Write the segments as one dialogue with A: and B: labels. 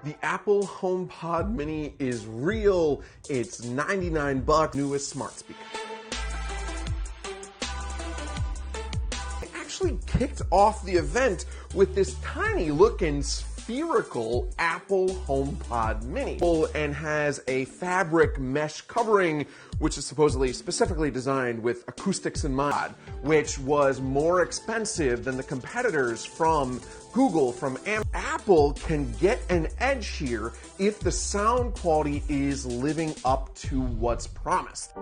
A: The Apple HomePod Mini is real. It's $99, newest smart speaker. It actually kicked off the event with this tiny looking spherical Apple HomePod Mini and has a fabric mesh covering which is supposedly specifically designed with acoustics in mind, which was more expensive than the competitors from Google, from Apple can get an edge here if the sound quality is living up to what's promised.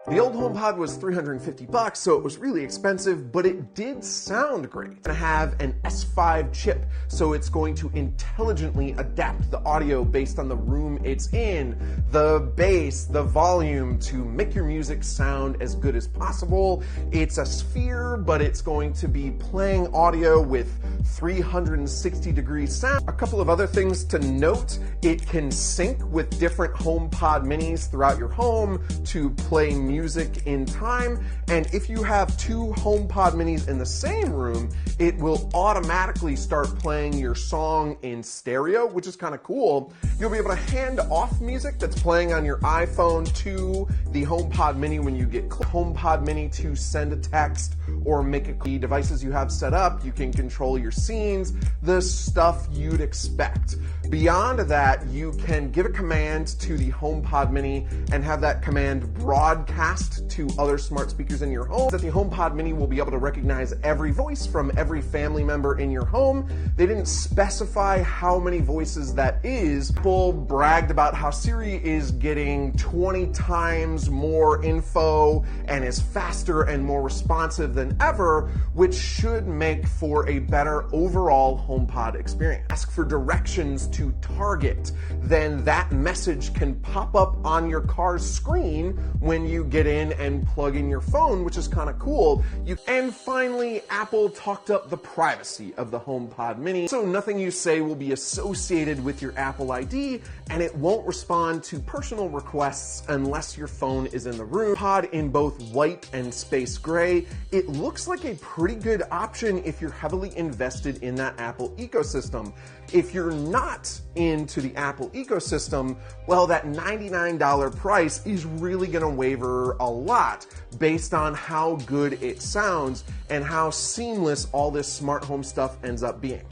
A: The old HomePod was $350, so it was really expensive, but it did sound great. It's going to have an S5 chip, so it's going to intelligently adapt the audio based on the room it's in, the bass, the volume, to make your music sound as good as possible. It's a sphere, but it's going to be playing audio with 360-degree sound. A couple of other things to note: it can sync with different HomePod Minis throughout your home to play music in time, and if you have two HomePod Minis in the same room, it will automatically start playing your song in stereo, which is kind of cool. You'll be able to hand off music that's playing on your iPhone to the HomePod Mini when you get HomePod Mini to send a text or make a devices you have set up. You can control your scenes, the stuff you'd expect. Beyond that, you can give a command to the HomePod Mini and have that command broadcast to other smart speakers in your home. That the HomePod Mini will be able to recognize every voice from every family member in your home. They didn't specify how many voices that is. People bragged about how Siri is getting 20 times more info and is faster and more responsive than ever, which should make for a better overall HomePod experience. Ask for directions to Target, then that message can pop up on your car's screen when you get in and plug in your phone, which is kind of cool. And finally, Apple talked up the privacy of the HomePod Mini, so nothing you say will be associated with your Apple ID, and it won't respond to personal requests unless your phone is in the room. Pod in both white and space gray. It looks like a pretty good option if you're heavily invested in that Apple ecosystem. If you're not into the Apple ecosystem, well, that $99 price is really going to waver a lot based on how good it sounds and how seamless all this smart home stuff ends up being.